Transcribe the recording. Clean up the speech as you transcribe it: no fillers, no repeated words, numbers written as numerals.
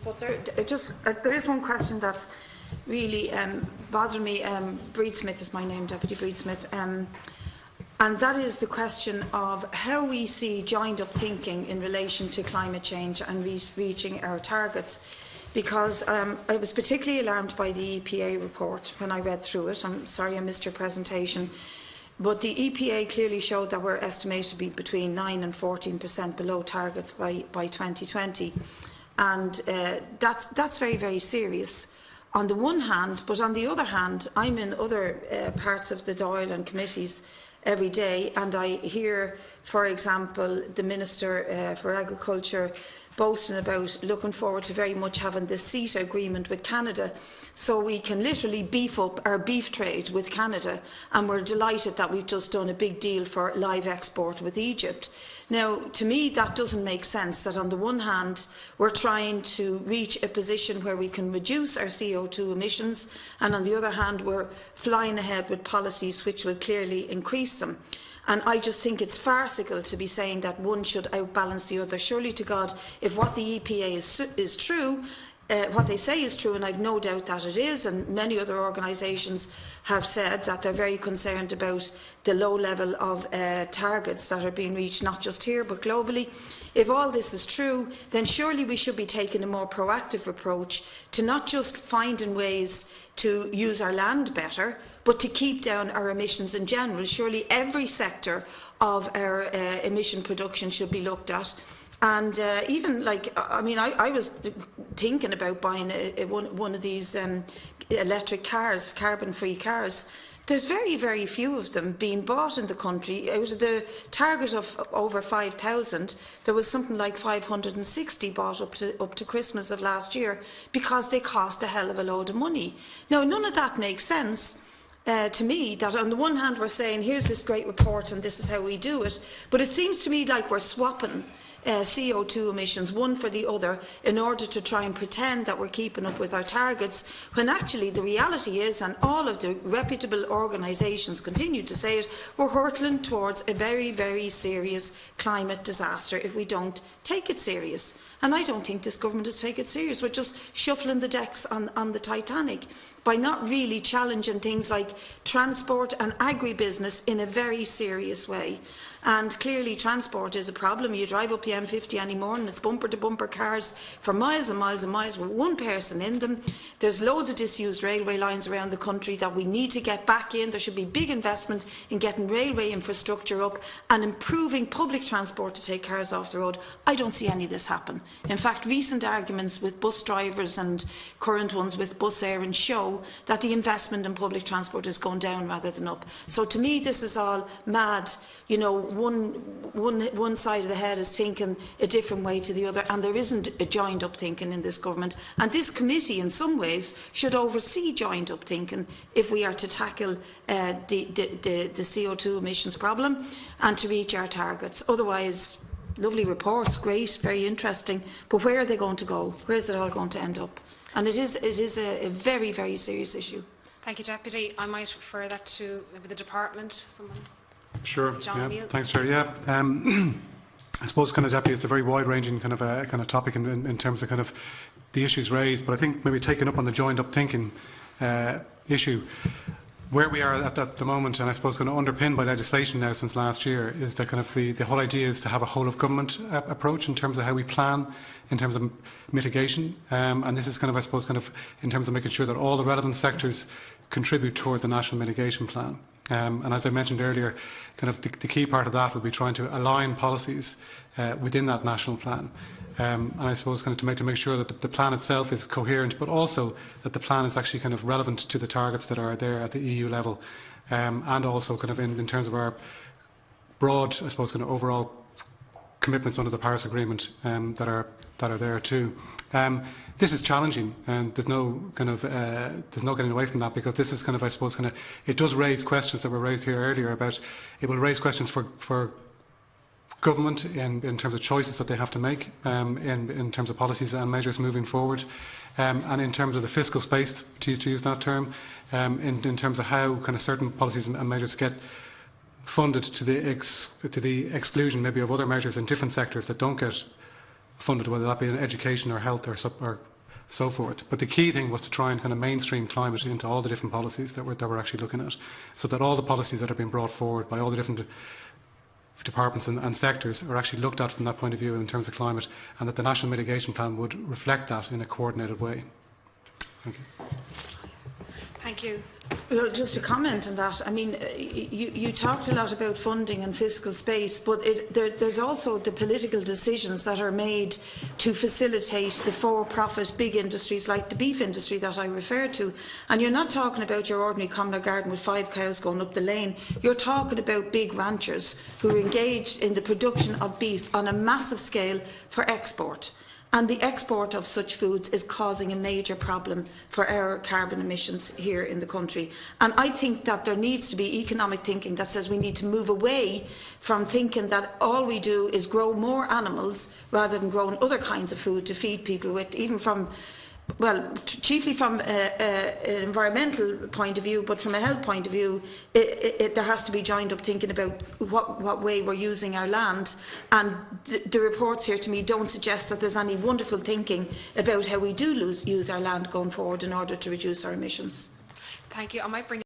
but there is one question that's really bothering me. Breed Smith is my name, Deputy Breed Smith. And that is the question of how we see joined-up thinking in relation to climate change and reaching our targets. Because I was particularly alarmed by the EPA report when I read through it. I'm sorry I missed your presentation. But the EPA clearly showed that we're estimated to be between 9 and 14% below targets by 2020. And that's very, very serious on the one hand. But on the other hand, I'm in other parts of the Dáil and committees every day, and I hear, for example, the Minister for Agriculture boasting about looking forward to very much having the CETA agreement with Canada, so we can literally beef up our beef trade with Canada, and we're delighted that we've just done a big deal for live export with Egypt. Now, to me, that doesn't make sense, that on the one hand, we're trying to reach a position where we can reduce our CO2 emissions, and on the other hand, we're flying ahead with policies which will clearly increase them. And I just think it's farcical to be saying that one should outbalance the other. Surely to God, if what the EPA is true, what they say is true, and I've no doubt that it is, and many other organisations have said that they're very concerned about the low level of targets that are being reached, not just here but globally. If all this is true, then surely we should be taking a more proactive approach to not just finding ways to use our land better, but to keep down our emissions in general. Surely every sector of our emission production should be looked at. And even like, I mean, I was thinking about buying one of these electric cars, carbon-free cars. There's very, very few of them being bought in the country. Out of the target of over 5,000, there was something like 560 bought up to Christmas of last year, because they cost a hell of a load of money. Now, none of that makes sense. To me, that on the one hand we're saying here's this great report and this is how we do it, but it seems to me like we're swapping CO2 emissions one for the other in order to try and pretend that we're keeping up with our targets, when actually the reality is, and all of the reputable organisations continue to say it, we're hurtling towards a very, very serious climate disaster if we don't take it serious. And I don't think this government is taking it serious. We're just shuffling the decks on the Titanic by not really challenging things like transport and agribusiness in a very serious way. And clearly transport is a problem. You drive up the M50 anymore and it's bumper-to-bumper cars for miles and miles and miles with one person in them. There's loads of disused railway lines around the country that we need to get back in. There should be big investment in getting railway infrastructure up and improving public transport to take cars off the road. I don't see any of this happen. In fact, recent arguments with bus drivers and current ones with Bus Éireann show that the investment in public transport is going down rather than up. So to me, this is all mad. You know, one side of the head is thinking a different way to the other, and there isn't a joined-up thinking in this government. And this committee, in some ways, should oversee joined-up thinking if we are to tackle the CO2 emissions problem and to reach our targets. Otherwise, lovely reports, great, very interesting, but where are they going to go? Where is it all going to end up? And it is a very, very serious issue. Thank you, Deputy. I might refer that to maybe the department. Someone. Sure. Yeah. Thanks, Chair. Yeah. I suppose, kind of, Deputy, it's a very wide-ranging kind of topic in terms of kind of the issues raised. But I think maybe taking up on the joined-up thinking issue, where we are at the moment, and I suppose kind of underpinned by legislation now since last year, is that kind of the whole idea is to have a whole-of-government approach in terms of how we plan, in terms of mitigation, and this is kind of, I suppose, kind of in terms of making sure that all the relevant sectors contribute towards the national mitigation plan. And as I mentioned earlier, kind of the key part of that will be trying to align policies within that national plan. And I suppose kind of to make sure that the plan itself is coherent, but also that the plan is actually kind of relevant to the targets that are there at the EU level, and also kind of in terms of our broad, I suppose, kind of overall commitments under the Paris Agreement that are there too. This is challenging, and there's no getting away from that, because this is kind of, I suppose, kind of, it does raise questions that were raised here earlier about, it will raise questions for government in terms of choices that they have to make in terms of policies and measures moving forward, and in terms of the fiscal space, to use that term, in terms of how kind of certain policies and measures get funded to the exclusion maybe of other measures in different sectors that don't get funded, whether that be in education or health or so forth. But the key thing was to try and kind of mainstream climate into all the different policies that we're actually looking at, so that all the policies that are being brought forward by all the different departments and sectors are actually looked at from that point of view in terms of climate, and that the National Mitigation Plan would reflect that in a coordinated way. Thank you. Thank you. Well, just a comment on that. I mean, you talked a lot about funding and fiscal space, but there's also the political decisions that are made to facilitate the for-profit big industries like the beef industry that I referred to. And you're not talking about your ordinary communal garden with 5 cows going up the lane. You're talking about big ranchers who are engaged in the production of beef on a massive scale for export. And the export of such foods is causing a major problem for our carbon emissions here in the country. And I think that there needs to be economic thinking that says we need to move away from thinking that all we do is grow more animals rather than growing other kinds of food to feed people with, even from, well, chiefly from an environmental point of view, but from a health point of view, there has to be joined up thinking about what way we're using our land. And the reports here to me don't suggest that there's any wonderful thinking about how we do use our land going forward in order to reduce our emissions. Thank you. I might bring